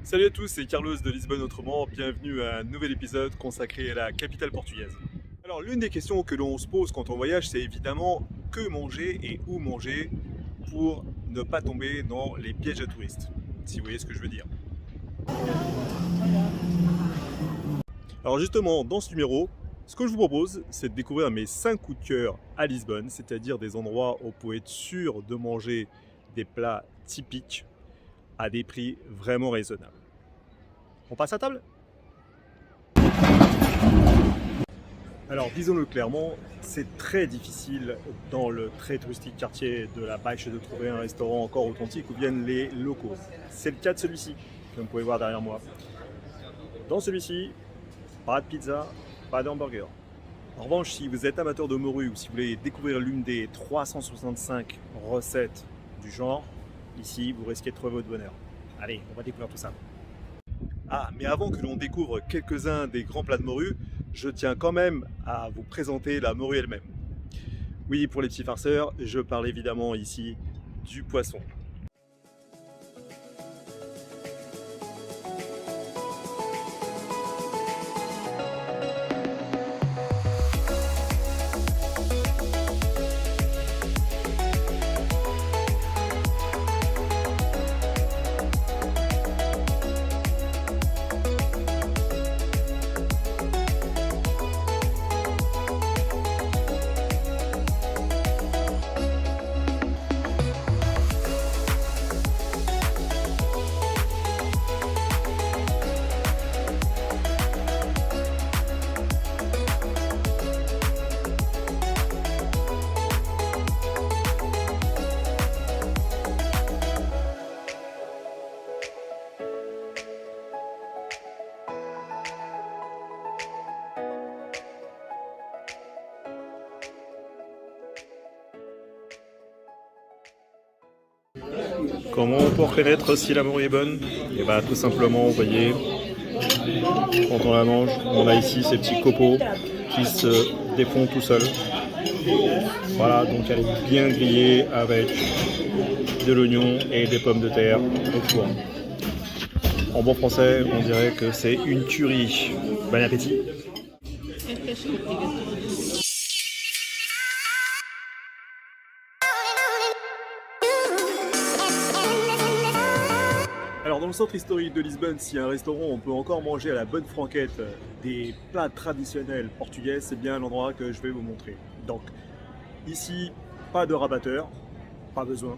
Salut à tous, c'est Carlos de Lisbonne Autrement. Bienvenue à un nouvel épisode consacré à la capitale portugaise. Alors, l'une des questions que l'on se pose quand on voyage, c'est évidemment que manger et où manger pour ne pas tomber dans les pièges à touristes, si vous voyez ce que je veux dire. Alors justement, dans ce numéro, ce que je vous propose, c'est de découvrir mes 5 coups de cœur à Lisbonne, c'est-à-dire des endroits où vous pouvez être sûr de manger des plats typiques à des prix vraiment raisonnables. On passe à table? Alors disons-le clairement, c'est très difficile dans le très touristique quartier de la Baixa de trouver un restaurant encore authentique où viennent les locaux. C'est le cas de celui-ci, que vous pouvez voir derrière moi. Dans celui-ci, pas de pizza, pas d'hamburger. En revanche, si vous êtes amateur de morue ou si vous voulez découvrir l'une des 365 recettes du genre, ici vous risquez de trouver votre bonheur. Allez, on va découvrir tout ça. Ah, mais avant que l'on découvre quelques-uns des grands plats de morue, je tiens quand même à vous présenter la morue elle-même. Oui, pour les petits farceurs, je parle évidemment ici du poisson. Comment on peut reconnaître si la morue est bonne? Et bien tout simplement, vous voyez, quand on la mange, on a ici ces petits copeaux qui se défont tout seuls. Voilà, donc elle est bien grillée avec de l'oignon et des pommes de terre au four. En bon français, on dirait que c'est une tuerie. Bon appétit! Alors dans le centre historique de Lisbonne, s'il y a un restaurant où on peut encore manger à la bonne franquette des plats traditionnels portugais, c'est bien l'endroit que je vais vous montrer. Donc ici, pas de rabatteur, pas besoin.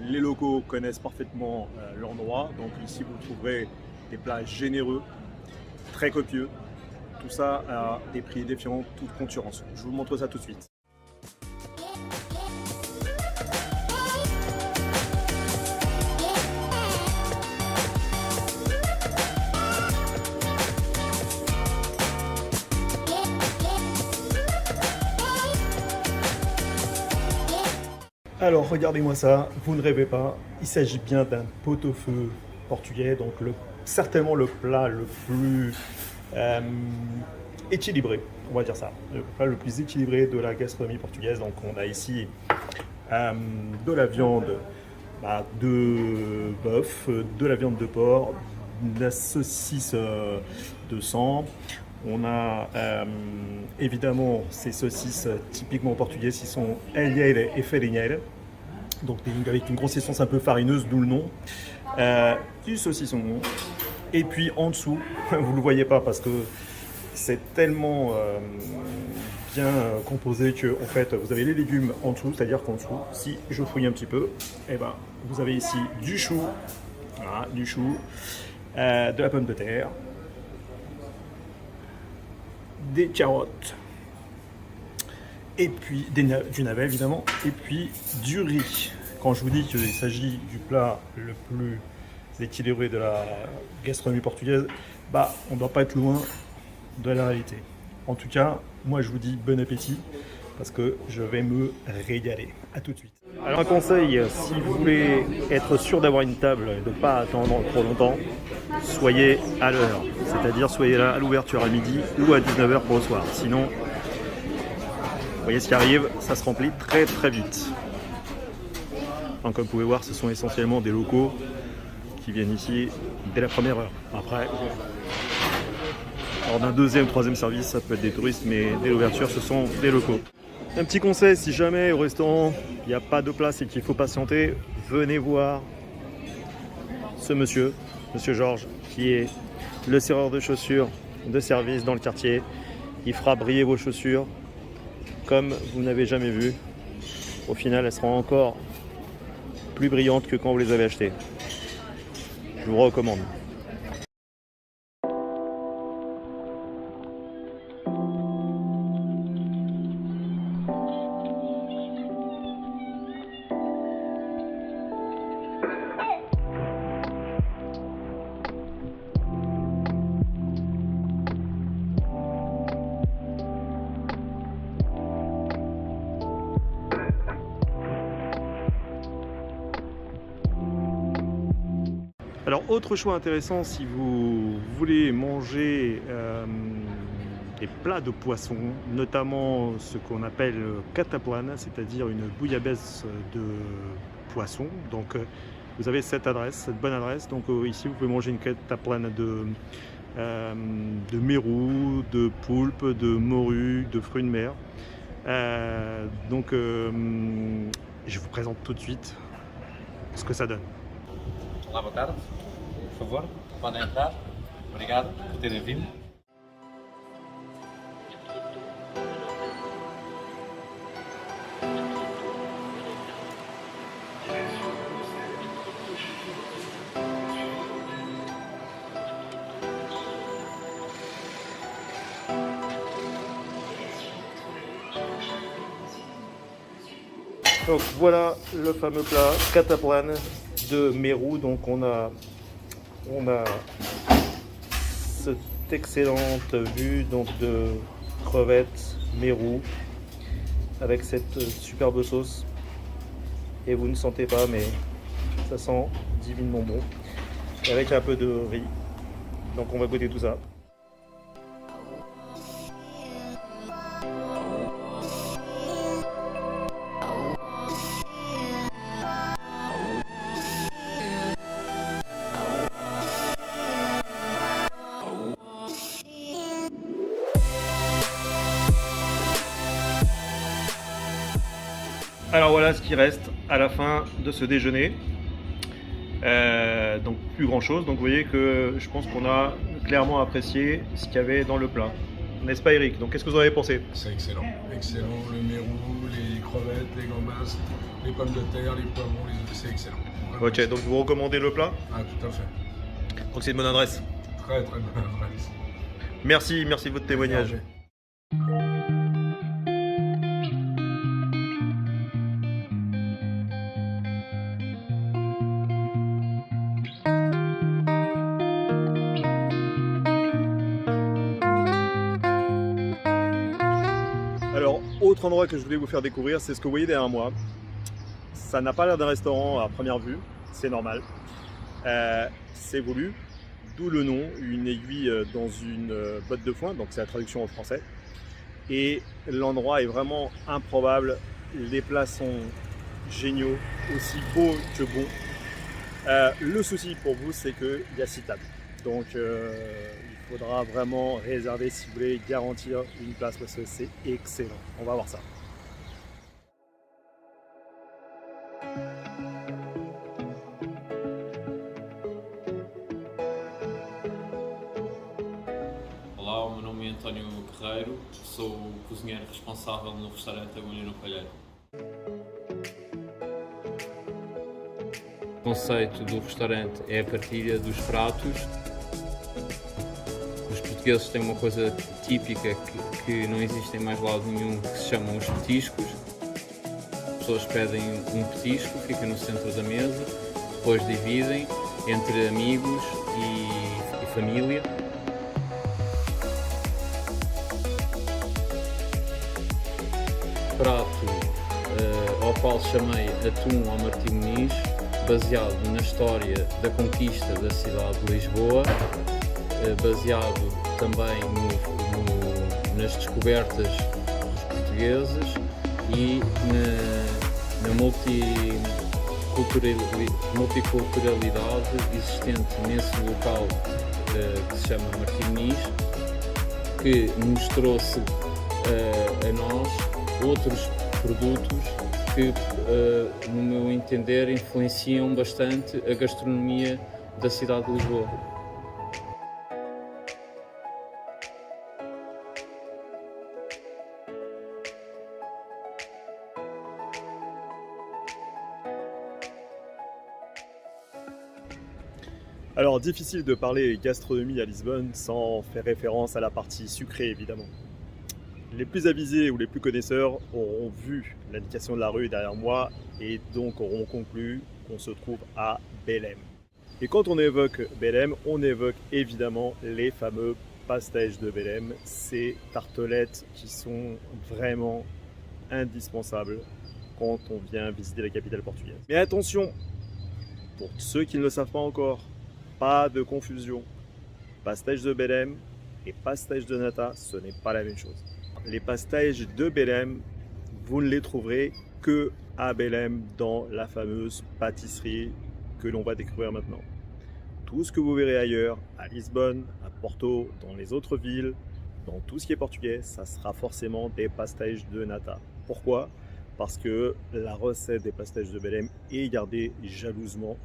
Les locaux connaissent parfaitement l'endroit, donc ici vous trouverez des plats généreux, très copieux, tout ça à des prix défiant toute concurrence. Je vous montre ça tout de suite. Alors regardez-moi ça, vous ne rêvez pas, il s'agit bien d'un pot-au-feu portugais, donc certainement le plat le plus équilibré, on va dire ça, le plat le plus équilibré de la gastronomie portugaise. Donc on a ici de la viande de bœuf, de la viande de porc, de la saucisse de sang. On a évidemment ces saucisses typiquement portugaises qui sont alheira et farinheira, donc avec une consistance un peu farineuse, d'où le nom. Du saucisson. Et puis en dessous, vous ne le voyez pas parce que c'est tellement bien composé que en fait vous avez les légumes en dessous, c'est-à-dire qu'en dessous, si je fouille un petit peu, et ben, vous avez ici du chou, voilà, du chou, de la pomme de terre, des carottes, et puis du navet évidemment, et puis du riz. Quand je vous dis qu'il s'agit du plat le plus équilibré de la gastronomie portugaise, on ne doit pas être loin de la réalité. En tout cas, moi je vous dis bon appétit, parce que je vais me régaler. A tout de suite. Alors un conseil, si vous voulez être sûr d'avoir une table et de ne pas attendre trop longtemps, soyez à l'heure. C'est-à-dire soyez là à l'ouverture à midi ou à 19h pour le soir. Sinon, vous voyez ce qui arrive, ça se remplit très vite. Donc, comme vous pouvez voir, ce sont essentiellement des locaux qui viennent ici dès la première heure. Après, lors d'un deuxième, troisième service, ça peut être des touristes, mais dès l'ouverture, ce sont des locaux. Un petit conseil, si jamais au restaurant, il n'y a pas de place et qu'il faut patienter, venez voir ce monsieur Georges, qui est le serreur de chaussures de service dans le quartier. Il fera briller vos chaussures comme vous n'avez jamais vu. Au final, elles seront encore plus brillantes que quand vous les avez achetées. Je vous recommande. Alors, autre choix intéressant si vous voulez manger des plats de poisson, notamment ce qu'on appelle cataplan, c'est-à-dire une bouillabaisse de poisson. Donc, vous avez cette bonne adresse. Donc, ici, vous pouvez manger une cataplan de mérou, de poulpe, de morue, de fruits de mer. Je vous présente tout de suite ce que ça donne. Olá, boa tarde. Por favor, podem entrar. Obrigado por terem vindo. Donc voilà le fameux plat cataplan de mérou. Donc on a cette excellente vue donc de crevettes mérou avec cette superbe sauce, et vous ne sentez pas, mais ça sent divinement bon, et avec un peu de riz. Donc on va goûter tout ça. Alors voilà ce qui reste à la fin de ce déjeuner. Donc plus grand chose. Donc vous voyez que je pense qu'on a clairement apprécié ce qu'il y avait dans le plat. N'est-ce pas Eric? Donc qu'est-ce que vous en avez pensé? C'est excellent. Excellent, le mérou, les crevettes, les gambas, les pommes de terre, les poivrons, c'est excellent. Vraiment. Ok, donc vous recommandez le plat? Ah, tout à fait. Donc c'est une bonne adresse. Très très bonne adresse. Merci de votre témoignage. Alors, autre endroit que je voulais vous faire découvrir, c'est ce que vous voyez derrière moi. Ça n'a pas l'air d'un restaurant à première vue, c'est normal. C'est voulu, d'où le nom, une aiguille dans une botte de foin, donc c'est la traduction en français. Et l'endroit est vraiment improbable, les plats sont géniaux, aussi beaux que bons. Le souci pour vous, c'est qu'il y a 6 tables. Donc il faudra vraiment réserver si vous voulez garantir une place, parce que c'est excellent. On va voir ça. Olá, o meu nome é António Guerreiro, sou o cozinheiro responsável no restaurante Agulha no Palheiro. O conceito do restaurante é a partilha dos pratos. Os portugueses têm uma coisa típica que não existe em mais lado nenhum, que se chamam os petiscos. As pessoas pedem um petisco, fica no centro da mesa, depois dividem entre amigos e família. Prato ao qual chamei atum ao Martim Muniz, baseado na história da conquista da cidade de Lisboa, baseado também nas descobertas dos portugueses e na multiculturalidade existente nesse local que se chama Martim Moniz, que nos trouxe a nós outros produtos que, no meu entender, influenciam bastante a gastronomia da cidade de Lisboa. Alors, difficile de parler gastronomie à Lisbonne sans faire référence à la partie sucrée, évidemment. Les plus avisés ou les plus connaisseurs auront vu l'indication de la rue derrière moi et donc auront conclu qu'on se trouve à Belém. Et quand on évoque Belém, on évoque évidemment les fameux pastéis de Belém, ces tartelettes qui sont vraiment indispensables quand on vient visiter la capitale portugaise. Mais attention, pour ceux qui ne le savent pas encore, pas de confusion. Pastéis de Belém et pastéis de nata, ce n'est pas la même chose. Les pastéis de Belém, vous ne les trouverez que à Belém dans la fameuse pâtisserie que l'on va découvrir maintenant. Tout ce que vous verrez ailleurs, à Lisbonne, à Porto, dans les autres villes, dans tout ce qui est portugais, ça sera forcément des pastéis de nata. Pourquoi? Parce que la recette des pastéis de Belém est gardée jalousement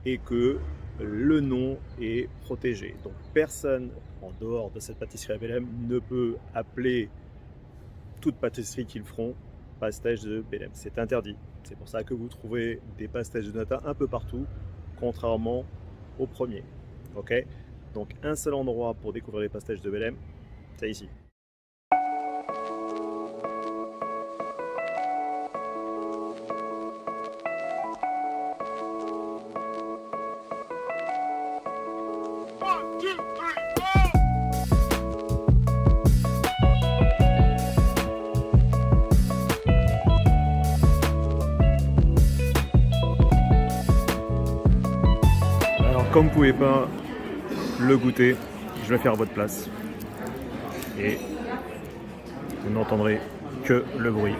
et que le nom est protégé. Donc personne en dehors de cette pâtisserie à Belém ne peut appeler toute pâtisserie qu'ils feront pastéis de Belém. C'est interdit. C'est pour ça que vous trouvez des pastéis de nata un peu partout, contrairement au premier. Ok? Donc un seul endroit pour découvrir les pastéis de Belém, c'est ici. Comme vous ne pouvez pas le goûter, je vais le faire à votre place. Et vous n'entendrez que le bruit.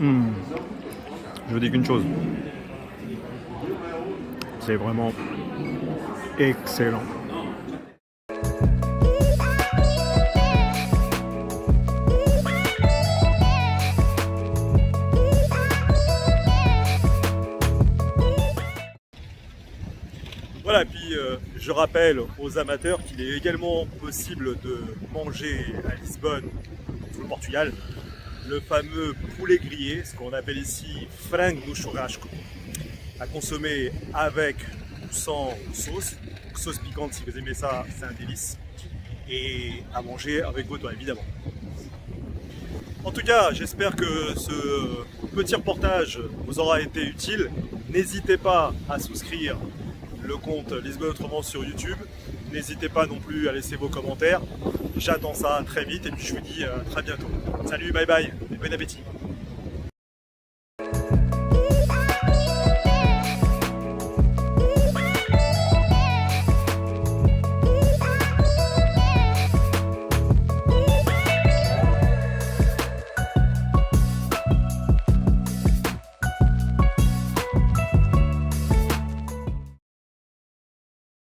Je vous dis qu'une chose. C'est vraiment excellent. Voilà, puis je rappelle aux amateurs qu'il est également possible de manger à Lisbonne, au Portugal, le fameux poulet grillé, ce qu'on appelle ici frango no churrasco, à consommer avec ou sans sauce. Sauce piquante, si vous aimez ça, c'est un délice. Et à manger avec vos doigts, évidemment. En tout cas, j'espère que ce petit reportage vous aura été utile. N'hésitez pas à souscrire le compte Lisbonne Autrement sur YouTube. N'hésitez pas non plus à laisser vos commentaires. J'attends ça très vite et puis je vous dis à très bientôt. Salut, bye bye et bon appétit.